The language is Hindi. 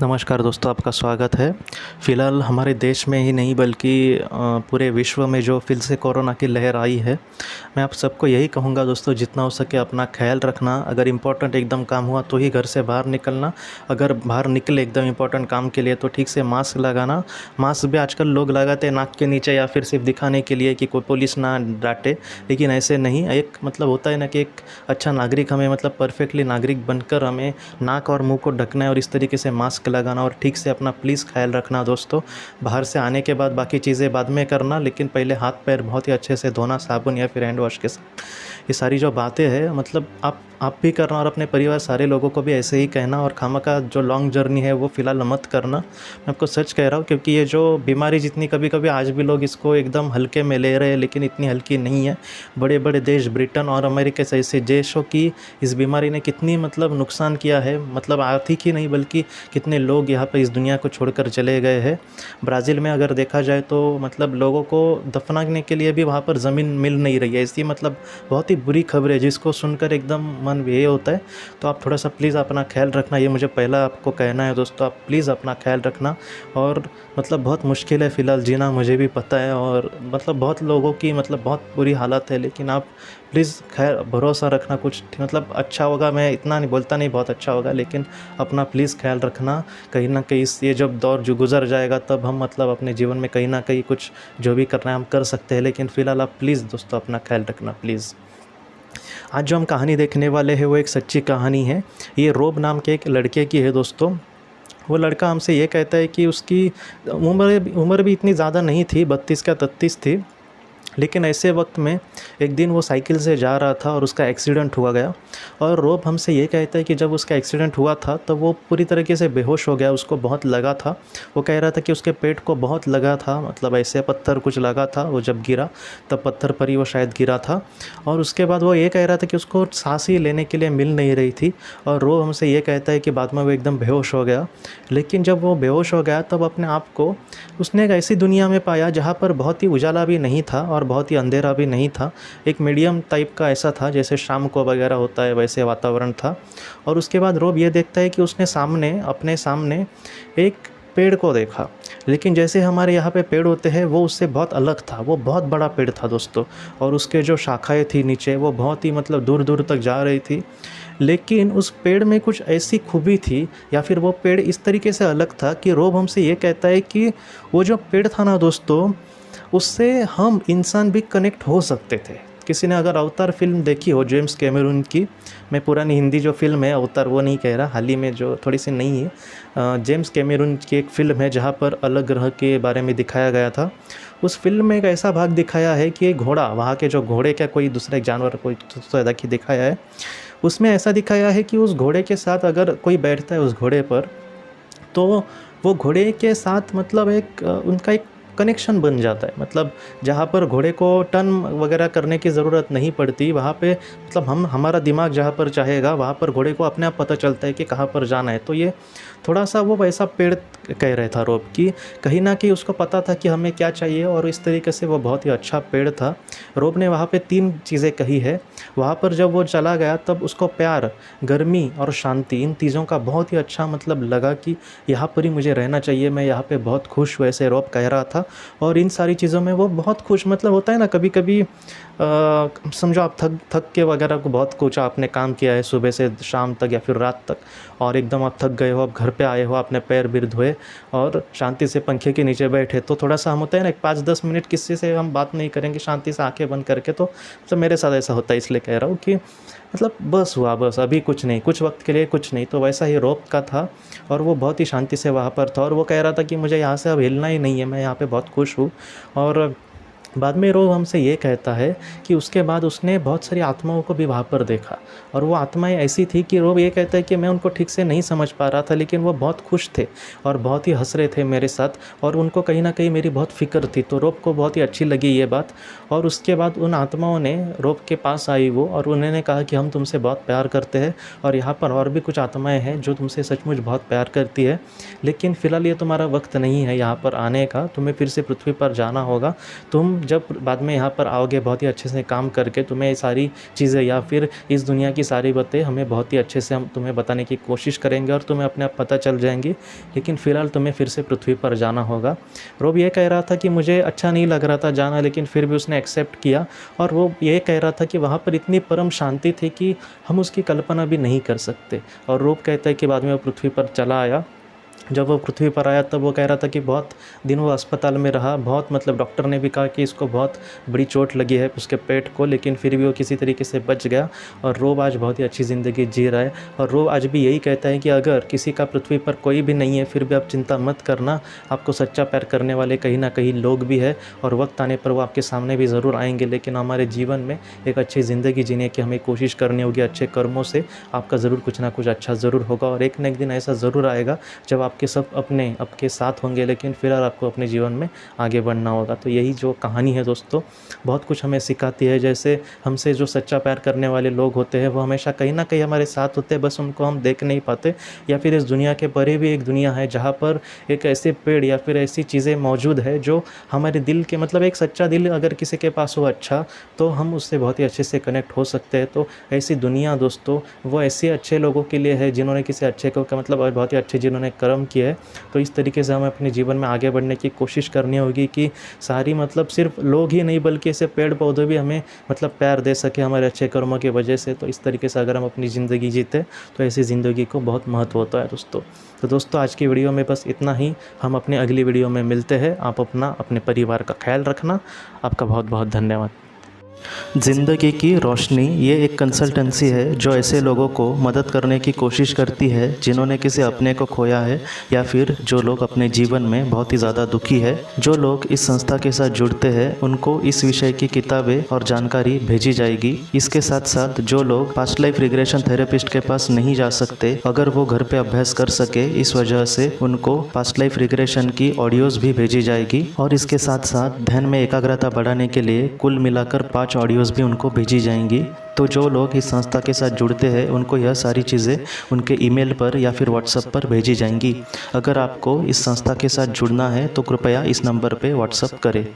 नमस्कार दोस्तों, आपका स्वागत है। फ़िलहाल हमारे देश में ही नहीं बल्कि पूरे विश्व में जो फिर से कोरोना की लहर आई है, मैं आप सबको यही कहूँगा दोस्तों, जितना हो सके अपना ख़्याल रखना। अगर इम्पोर्टेंट एकदम काम हुआ तो ही घर से बाहर निकलना। अगर बाहर निकले एकदम इम्पोर्टेंट काम के लिए तो ठीक से मास्क लगाना। मास्क भी आजकल लोग लगाते हैं नाक के नीचे या फिर सिर्फ दिखाने के लिए कि कोई पुलिस ना डांटे, लेकिन ऐसे नहीं। एक मतलब होता है ना कि एक अच्छा नागरिक हमें मतलब परफेक्टली नागरिक बनकर हमें नाक और मुँह को ढकना है और इस तरीके से मास्क लगाना और ठीक से अपना प्लीज़ ख्याल रखना दोस्तों। बाहर से आने के बाद बाकी चीज़ें बाद में करना, लेकिन पहले हाथ पैर बहुत ही अच्छे से धोना साबुन या फिर हैंड वॉश के साथ। ये सारी जो बातें हैं मतलब आप भी करना और अपने परिवार सारे लोगों को भी ऐसे ही कहना। और खामखा जो लॉन्ग जर्नी है वो फ़िलहाल मत करना, मैं आपको सच कह रहा हूँ, क्योंकि ये जो बीमारी जितनी कभी कभी आज भी लोग इसको एकदम हल्के में ले रहे हैं, लेकिन इतनी हल्की नहीं है। बड़े बड़े देश ब्रिटेन और अमेरिका जैसे देशों की इस बीमारी ने कितनी मतलब नुकसान किया है, मतलब आर्थिक ही नहीं बल्कि कितने लोग यहाँ पर इस दुनिया को छोड़कर चले गए हैं। ब्राज़ील में अगर देखा जाए तो मतलब लोगों को दफनाने के लिए भी वहाँ पर ज़मीन मिल नहीं रही है। इसकी मतलब बहुत ही बुरी खबर है जिसको सुनकर एकदम मन ये होता है। तो आप थोड़ा सा प्लीज़ अपना ख्याल रखना, ये मुझे पहला आपको कहना है दोस्तों। आप प्लीज़ अपना ख्याल रखना। और मतलब बहुत मुश्किल है फ़िलहाल जीना, मुझे भी पता है, और मतलब बहुत लोगों की मतलब बहुत बुरी हालत है, लेकिन आप प्लीज़ खैर भरोसा रखना, कुछ मतलब अच्छा होगा। मैं इतना नहीं बोलता नहीं बहुत अच्छा होगा, लेकिन अपना प्लीज़ ख्याल रखना। कहीं ना कहीं ये जब दौर जो गुजर जाएगा तब हम मतलब अपने जीवन में कहीं ना कहीं कुछ जो भी करना है हम कर सकते हैं, लेकिन फ़िलहाल आप प्लीज़ दोस्तों अपना ख्याल रखना प्लीज़। आज जो हम कहानी देखने वाले हैं वो एक सच्ची कहानी है। ये रोब नाम के एक लड़के की है दोस्तों। वो लड़का हमसे ये कहता है कि उसकी उम्र भी इतनी ज़्यादा नहीं थी, 32 का 33 थी। लेकिन ऐसे वक्त में एक दिन वो साइकिल से जा रहा था और उसका एक्सीडेंट हुआ गया। और रोब हमसे ये कहता है कि जब उसका एक्सीडेंट हुआ था तब वो पूरी तरीके से बेहोश हो गया, उसको बहुत लगा था। वो कह रहा था कि उसके पेट को बहुत लगा था, मतलब ऐसे पत्थर कुछ लगा था। वो जब गिरा तब पत्थर पर ही वो शायद गिरा था। और उसके बाद वो ये कह रहा था कि उसको सांस ही लेने के लिए मिल नहीं रही थी। और रोब हमसे ये कहता है कि बाद में वो एकदम बेहोश हो गया। लेकिन जब वो बेहोश हो गया तब अपने आप को उसने एक ऐसी दुनिया में पाया जहाँ पर बहुत ही उजाला भी नहीं था और बहुत ही अंधेरा भी नहीं था। एक मीडियम टाइप का ऐसा था, जैसे शाम को वगैरह होता है वैसे वातावरण था। और उसके बाद रोब ये देखता है कि उसने अपने सामने एक पेड़ को देखा। लेकिन जैसे हमारे यहाँ पे पेड़ होते हैं वो उससे बहुत अलग था। वो बहुत बड़ा पेड़ था दोस्तों, और उसके जो शाखाएँ थी नीचे वो बहुत ही मतलब दूर दूर तक जा रही थी। लेकिन उस पेड़ में कुछ ऐसी खूबी थी, या फिर वो पेड़ इस तरीके से अलग था कि रोब हमसे ये कहता है कि वो जो पेड़ था ना दोस्तों, उससे हम इंसान भी कनेक्ट हो सकते थे। किसी ने अगर अवतार फिल्म देखी हो जेम्स कैमरून की, मैं पुरानी हिंदी जो फिल्म है अवतार वो नहीं कह रहा, हाल ही में जो थोड़ी सी नई है, जेम्स कैमरून की एक फ़िल्म है जहाँ पर अलग ग्रह के बारे में दिखाया गया था। उस फिल्म में एक ऐसा भाग दिखाया है कि एक घोड़ा, वहाँ के जो घोड़े क्या कोई दूसरा एक जानवर कोई ज़्यादा की दिखाया है, उसमें ऐसा दिखाया है कि उस घोड़े के साथ अगर कोई बैठता है उस घोड़े पर, तो वो घोड़े के साथ मतलब एक उनका एक कनेक्शन बन जाता है। मतलब जहाँ पर घोड़े को टर्न वगैरह करने की ज़रूरत नहीं पड़ती, वहाँ पे मतलब हमारा दिमाग जहाँ पर चाहेगा वहाँ पर घोड़े को अपने आप पता चलता है कि कहाँ पर जाना है। तो ये थोड़ा सा वो वैसा पेड़ कह रहा था रोब कि कहीं ना कहीं उसको पता था कि हमें क्या चाहिए, और इस तरीके से वो बहुत ही अच्छा पेड़ था। रोब ने वहाँ पे 3 चीज़ें कही है। वहाँ पर जब वो चला गया तब उसको प्यार, गर्मी और शांति, इन चीज़ों का बहुत ही अच्छा मतलब लगा कि यहाँ पर ही मुझे रहना चाहिए, मैं यहाँ पे बहुत खुश हूँ, ऐसे रोब कह रहा था। और इन सारी चीज़ों में वो बहुत खुश, मतलब होता है ना कभी कभी समझो आप थक के वगैरह को बहुत कुछ आपने काम किया है सुबह से शाम तक या फिर रात तक, और एकदम आप थक गए हो, आप घर पे आए हो, आपने पैर बिर धोए और शांति से पंखे के नीचे बैठे, तो थोड़ा सा हम होता है ना 5-10 मिनट किसी से हम बात नहीं करेंगे शांति से आंखें बंद करके। तो मतलब मेरे साथ ऐसा होता है, इसलिए कह रहा हूँ कि मतलब बस हुआ, बस अभी कुछ नहीं, कुछ वक्त के लिए कुछ नहीं। तो वैसा ही रोब का था, और वो बहुत ही शांति से वहाँ पर था, और वो कह रहा था कि मुझे यहाँ से अब हिलना ही नहीं है, मैं यहाँ पे बहुत खुश हूँ। और बाद में रोब हमसे ये कहता है कि उसके बाद उसने बहुत सारी आत्माओं को भी वहाँ पर देखा, और वो आत्माएं ऐसी थी कि रोब ये कहता है कि मैं उनको ठीक से नहीं समझ पा रहा था, लेकिन वो बहुत खुश थे और बहुत ही हंस रहे थे मेरे साथ, और उनको कहीं ना कहीं मेरी बहुत फ़िक्र थी। तो रोब को बहुत ही अच्छी लगी ये बात। और उसके बाद उन आत्माओं ने रोब के पास आई वो, और उन्होंने कहा कि हम तुमसे बहुत प्यार करते हैं, और यहाँ पर और भी कुछ आत्माएँ हैं जो तुमसे सचमुच बहुत प्यार करती है, लेकिन फ़िलहाल ये तुम्हारा वक्त नहीं है यहाँ पर आने का, तुम्हें फिर से पृथ्वी पर जाना होगा। तुम जब बाद में यहाँ पर आओगे बहुत ही अच्छे से काम करके, तुम्हें ये सारी चीज़ें या फिर इस दुनिया की सारी बातें हमें बहुत ही अच्छे से हम तुम्हें बताने की कोशिश करेंगे और तुम्हें अपने आप पता चल जाएंगी। लेकिन फ़िलहाल तुम्हें फिर से पृथ्वी पर जाना होगा। रोब ये कह रहा था कि मुझे अच्छा नहीं लग रहा था जाना, लेकिन फिर भी उसने एक्सेप्ट किया। और वो ये कह रहा था कि वहाँ पर इतनी परम शांति थी कि हम उसकी कल्पना भी नहीं कर सकते। और रोब कहता है कि बाद में वो पृथ्वी पर चला आया। जब वो पृथ्वी पर आया तब वो कह रहा था कि बहुत दिन वो अस्पताल में रहा, बहुत मतलब डॉक्टर ने भी कहा कि इसको बहुत बड़ी चोट लगी है उसके पेट को, लेकिन फिर भी वो किसी तरीके से बच गया। और रोब आज बहुत ही अच्छी ज़िंदगी जी रहा है। और रोब आज भी यही कहता है कि अगर किसी का पृथ्वी पर कोई भी नहीं है फिर भी आप चिंता मत करना, आपको सच्चा प्यार करने वाले कहीं ना कहीं लोग भी है और वक्त आने पर वो आपके सामने भी ज़रूर आएंगे। लेकिन हमारे जीवन में एक अच्छी ज़िंदगी जीने की हमें कोशिश करनी होगी। अच्छे कर्मों से आपका ज़रूर कुछ ना कुछ अच्छा ज़रूर होगा और एक न एक दिन ऐसा ज़रूर आएगा जब आपके सब अपने आपके साथ होंगे, लेकिन फिलहाल आपको अपने जीवन में आगे बढ़ना होगा। तो यही जो कहानी है दोस्तों, बहुत कुछ हमें सिखाती है। जैसे हमसे जो सच्चा प्यार करने वाले लोग होते हैं वो हमेशा कहीं ना कहीं हमारे साथ होते हैं, बस उनको हम देख नहीं पाते। या फिर इस दुनिया के परे भी एक दुनिया है जहाँ पर एक ऐसे पेड़ या फिर ऐसी चीज़ें मौजूद है जो हमारे दिल के मतलब एक सच्चा दिल अगर किसी के पास हो अच्छा, तो हम उससे बहुत ही अच्छे से कनेक्ट हो सकते हैं। तो ऐसी दुनिया दोस्तों वो ऐसे अच्छे लोगों के लिए है जिन्होंने किसी अच्छे को मतलब बहुत ही अच्छे जिन्होंने कर्म किए है। तो इस तरीके से हमें अपने जीवन में आगे बढ़ने की कोशिश करनी होगी कि सारी मतलब सिर्फ लोग ही नहीं बल्कि ऐसे पेड़ पौधे भी हमें मतलब प्यार दे सके हमारे अच्छे कर्मों की वजह से। तो इस तरीके से अगर हम अपनी ज़िंदगी जीते तो ऐसी ज़िंदगी को बहुत महत्व होता है दोस्तों। तो दोस्तों आज की वीडियो में बस इतना ही। हम अपने अगली वीडियो में मिलते हैं। आप अपने परिवार का ख्याल रखना। आपका बहुत बहुत धन्यवाद। ज़िंदगी की रोशनी ये एक कंसल्टेंसी है जो ऐसे लोगों को मदद करने की कोशिश करती है जिन्होंने किसी अपने को खोया है या फिर जो लोग अपने जीवन में बहुत ही ज़्यादा दुखी है। जो लोग इस संस्था के साथ जुड़ते हैं उनको इस विषय की किताबें और जानकारी भेजी जाएगी। इसके साथ साथ जो लोग पास्ट लाइफ रिग्रेशन थेरेपिस्ट के पास नहीं जा सकते, अगर वो घर पे अभ्यास कर सके, इस वजह से उनको पास्ट लाइफ रिग्रेशन की ऑडियोज़ भी भेजी जाएगी। और इसके साथ साथ ध्यान में एकाग्रता बढ़ाने के लिए कुल मिलाकर 5 ऑडियोज़ भी उनको भेजी जाएंगी। तो जो लोग इस संस्था के साथ जुड़ते हैं उनको यह सारी चीज़ें उनके ईमेल पर या फिर व्हाट्सएप पर भेजी जाएंगी। अगर आपको इस संस्था के साथ जुड़ना है तो कृपया इस नंबर पे व्हाट्सएप करें।